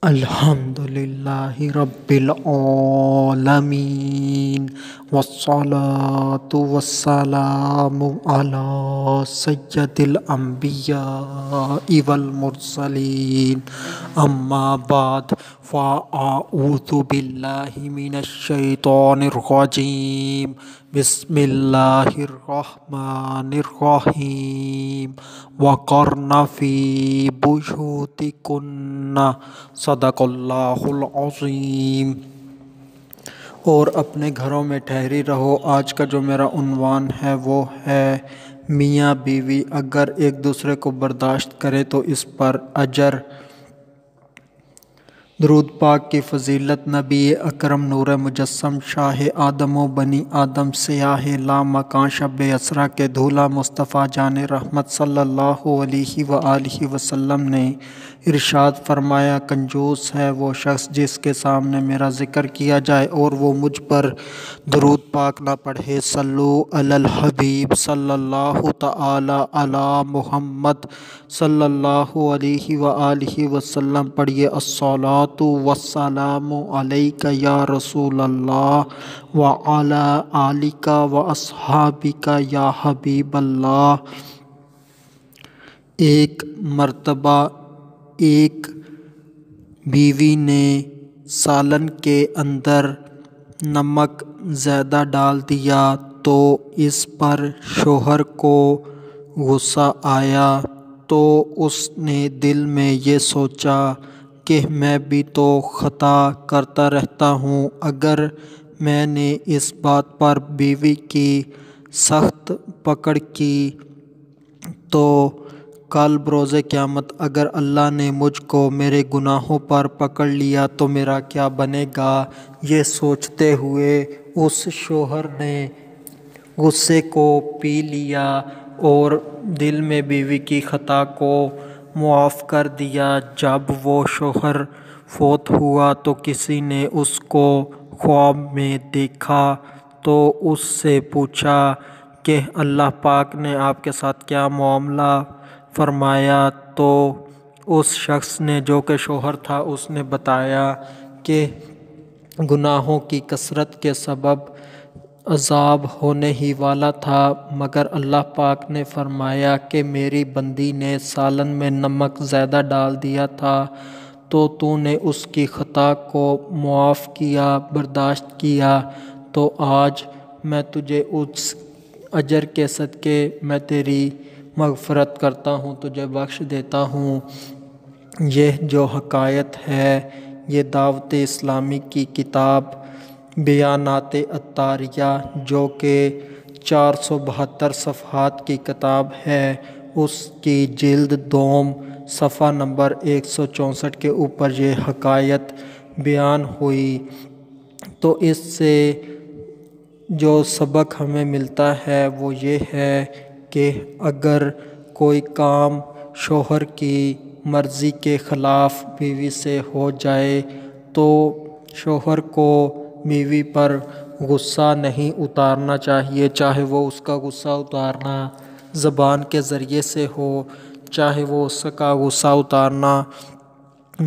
الحمدللہ رب العالمین والصلاة والسلام علی سید الانبیاء والمرسلین اما بعد فاعوذ باللہ من الشیطان الرجیم بسم اللہ الرحمن الرحیم وقرن فی بیوتکن صدق اللہ العظیم۔ اور اپنے گھروں میں ٹھہری رہو۔ آج کا جو میرا عنوان ہے وہ ہے میاں بیوی اگر ایک دوسرے کو برداشت کرے تو اس پر اجر۔ درود پاک کی فضیلت نبی اکرم نور مجسم شاہ آدم و بنی آدم سیاہ لا مکان شب اسرا کے دھولا مصطفیٰ جان رحمت صلی اللہ علیہ وآلہ وسلم نے ارشاد فرمایا، کنجوس ہے وہ شخص جس کے سامنے میرا ذکر کیا جائے اور وہ مجھ پر درود پاک نہ پڑھے۔ صلو علی الحبیب صلی اللہ تعالی علی محمد صلی اللہ علیہ وآلہ وسلم پڑھیے، الصلاۃ والسلام علیک یا رسول اللہ وعلی آلک واصحابک یا حبیب اللہ۔ ایک مرتبہ ایک بیوی نے سالن کے اندر نمک زیادہ ڈال دیا تو اس پر شوہر کو غصہ آیا، تو اس نے دل میں یہ سوچا کہ میں بھی تو خطا کرتا رہتا ہوں، اگر میں نے اس بات پر بیوی کی سخت پکڑ کی تو کل بروز قیامت اگر اللہ نے مجھ کو میرے گناہوں پر پکڑ لیا تو میرا کیا بنے گا۔ یہ سوچتے ہوئے اس شوہر نے غصے کو پی لیا اور دل میں بیوی کی خطا کو معاف کر دیا۔ جب وہ شوہر فوت ہوا تو کسی نے اس کو خواب میں دیکھا تو اس سے پوچھا کہ اللہ پاک نے آپ کے ساتھ کیا معاملہ فرمایا، تو اس شخص نے جو کہ شوہر تھا اس نے بتایا کہ گناہوں کی کثرت کے سبب عذاب ہونے ہی والا تھا، مگر اللہ پاک نے فرمایا کہ میری بندی نے سالن میں نمک زیادہ ڈال دیا تھا تو تو نے اس کی خطا کو معاف کیا، برداشت کیا، تو آج میں تجھے اس اجر کے صدقے میں تیری مغفرت کرتا ہوں، تجھے بخش دیتا ہوں۔ یہ جو حکایت ہے یہ دعوت اسلامی کی کتاب بیانات عطاریہ جو کہ 472 صفحات کی کتاب ہے، اس کی جلد دوم صفحہ نمبر 164 کے اوپر یہ حکایت بیان ہوئی۔ تو اس سے جو سبق ہمیں ملتا ہے وہ یہ ہے کہ اگر کوئی کام شوہر کی مرضی کے خلاف بیوی سے ہو جائے تو شوہر کو بیوی پر غصہ نہیں اتارنا چاہیے، چاہے وہ اس کا غصہ اتارنا زبان کے ذریعے سے ہو، چاہے وہ اس کا غصہ اتارنا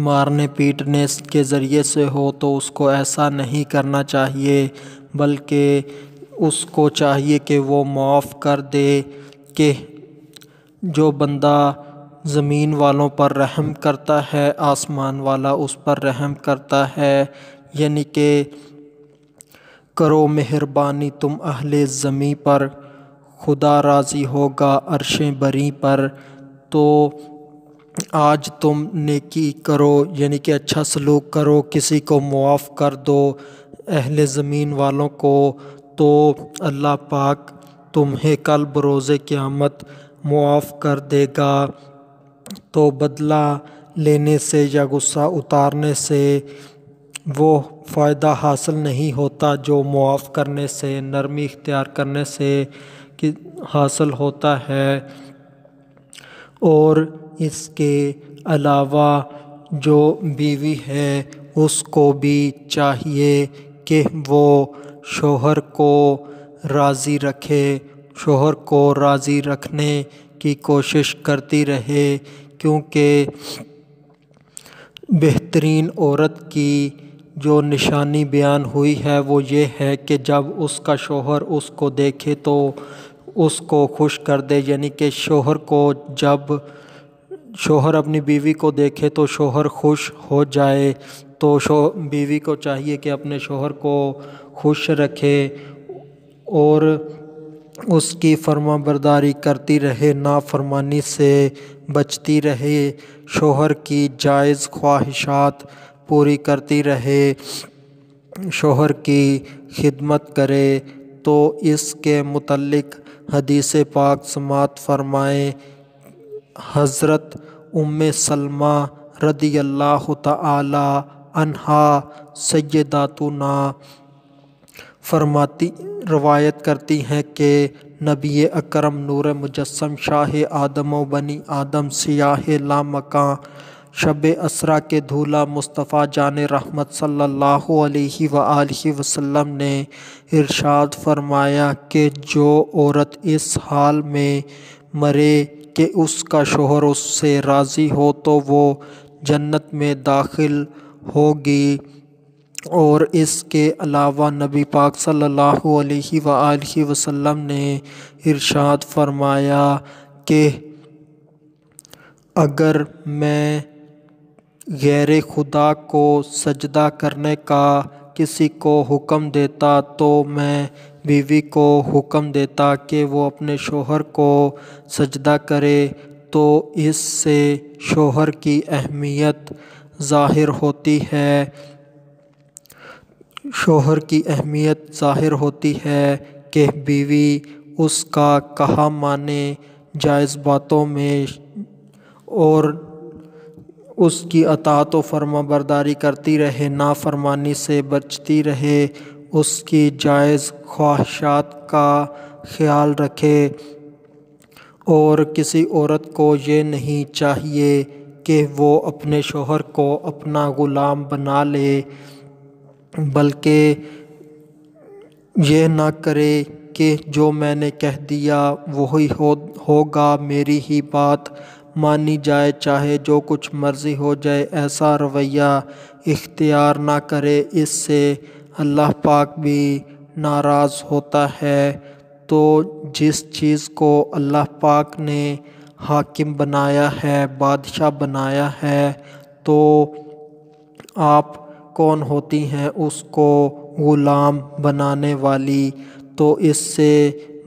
مارنے پیٹنے کے ذریعے سے ہو، تو اس کو ایسا نہیں کرنا چاہیے، بلکہ اس کو چاہیے کہ وہ معاف کر دے کہ جو بندہ زمین والوں پر رحم کرتا ہے آسمان والا اس پر رحم کرتا ہے، یعنی کہ کرو مہربانی تم اہل زمیں پر، خدا راضی ہوگا عرش بری پر۔ تو آج تم نیکی کرو، یعنی کہ اچھا سلوک کرو، کسی کو معاف کر دو اہل زمین والوں کو، تو اللہ پاک تمہیں کل بروز قیامت معاف کر دے گا۔ تو بدلہ لینے سے یا غصہ اتارنے سے وہ فائدہ حاصل نہیں ہوتا جو معاف کرنے سے، نرمی اختیار کرنے سے حاصل ہوتا ہے۔ اور اس کے علاوہ جو بیوی ہے اس کو بھی چاہیے کہ وہ شوہر کو راضی رکھے، شوہر کو راضی رکھنے کی کوشش کرتی رہے، کیونکہ بہترین عورت کی جو نشانی بیان ہوئی ہے وہ یہ ہے کہ جب اس کا شوہر اس کو دیکھے تو اس کو خوش کر دے، یعنی کہ جب شوہر اپنی بیوی کو دیکھے تو شوہر خوش ہو جائے، تو بیوی کو چاہیے کہ اپنے شوہر کو خوش رکھے اور اس کی فرما برداری کرتی رہے، نافرمانی سے بچتی رہے، شوہر کی جائز خواہشات پوری کرتی رہے، شوہر کی خدمت کرے۔ تو اس کے متعلق حدیث پاک سماعت فرمائیں۔ حضرت ام سلمہ رضی اللہ تعالی عنہا سیداتنا روایت کرتی ہیں کہ نبی اکرم نور مجسم شاہ آدم و بنی آدم سیاہ لامکاں شب اسرا کے دھولا مصطفیٰ جان رحمت صلی اللہ علیہ وآلہ وسلم نے ارشاد فرمایا کہ جو عورت اس حال میں مرے کہ اس کا شوہر اس سے راضی ہو تو وہ جنت میں داخل ہوگی۔ اور اس کے علاوہ نبی پاک صلی اللہ علیہ وآلہ وسلم نے ارشاد فرمایا کہ اگر میں غیر خدا کو سجدہ کرنے کا کسی کو حکم دیتا تو میں بیوی کو حکم دیتا کہ وہ اپنے شوہر کو سجدہ کرے، تو اس سے شوہر کی اہمیت ظاہر ہوتی ہے کہ بیوی اس کا کہا مانے، جائز باتوں میں اور اس کی اطاعت و فرما برداری کرتی رہے، نافرمانی سے بچتی رہے، اس کی جائز خواہشات کا خیال رکھے۔ اور کسی عورت کو یہ نہیں چاہیے کہ وہ اپنے شوہر کو اپنا غلام بنا لے، بلکہ یہ نہ کرے کہ جو میں نے کہہ دیا وہی ہوگا، میری ہی بات مانی جائے، چاہے جو کچھ مرضی ہو جائے، ایسا رویہ اختیار نہ کرے، اس سے اللہ پاک بھی ناراض ہوتا ہے۔ تو جس چیز کو اللہ پاک نے حاکم بنایا ہے، بادشاہ بنایا ہے، تو آپ کون ہوتی ہیں اس کو غلام بنانے والی؟ تو اس سے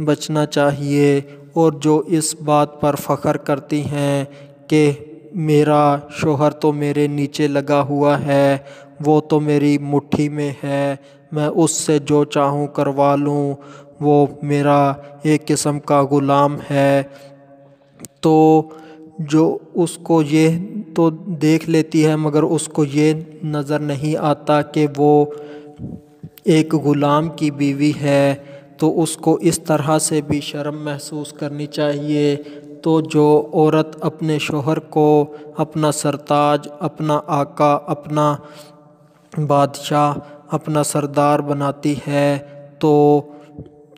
بچنا چاہیے۔ اور جو اس بات پر فخر کرتی ہیں کہ میرا شوہر تو میرے نیچے لگا ہوا ہے، وہ تو میری مٹھی میں ہے، میں اس سے جو چاہوں کروا لوں، وہ میرا ایک قسم کا غلام ہے، تو جو اس کو یہ تو دیکھ لیتی ہے مگر اس کو یہ نظر نہیں آتا کہ وہ ایک غلام کی بیوی ہے، تو اس کو اس طرح سے بھی شرم محسوس کرنی چاہیے۔ تو جو عورت اپنے شوہر کو اپنا سرتاج، اپنا آقا، اپنا بادشاہ، اپنا سردار بناتی ہے، تو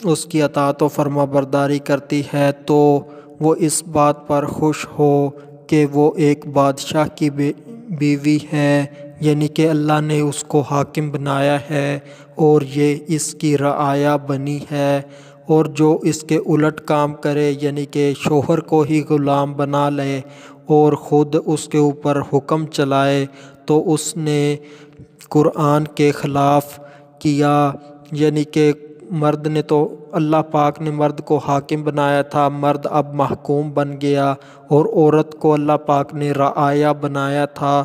اس کی اطاعت و فرما برداری کرتی ہے، تو وہ اس بات پر خوش ہو کہ وہ ایک بادشاہ کی بیوی ہے، یعنی کہ اللہ نے اس کو حاکم بنایا ہے اور یہ اس کی رعایا بنی ہے۔ اور جو اس کے الٹ کام کرے، یعنی کہ شوہر کو ہی غلام بنا لے اور خود اس کے اوپر حکم چلائے، تو اس نے قرآن کے خلاف کیا، یعنی کہ مرد نے تو اللہ پاک نے مرد کو حاکم بنایا تھا، مرد اب محکوم بن گیا، اور عورت کو اللہ پاک نے رعایا بنایا تھا،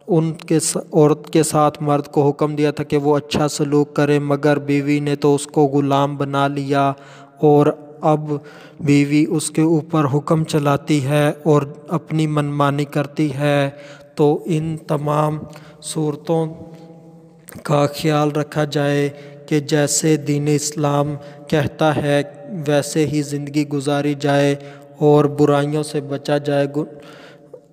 عورت کے ساتھ مرد کو حکم دیا تھا کہ وہ اچھا سلوک کرے، مگر بیوی نے تو اس کو غلام بنا لیا، اور اب بیوی اس کے اوپر حکم چلاتی ہے اور اپنی منمانی کرتی ہے۔ تو ان تمام صورتوں کا خیال رکھا جائے کہ جیسے دین اسلام کہتا ہے ویسے ہی زندگی گزاری جائے اور برائیوں سے بچا جائے،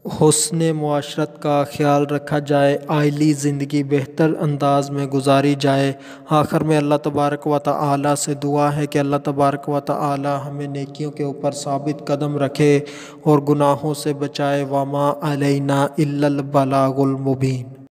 حسن معاشرت کا خیال رکھا جائے، آئلی زندگی بہتر انداز میں گزاری جائے۔ آخر میں اللہ تبارک و تعالی سے دعا ہے کہ اللہ تبارک و تعالی ہمیں نیکیوں کے اوپر ثابت قدم رکھے اور گناہوں سے بچائے۔ وما علینا الا البلاغ المبین۔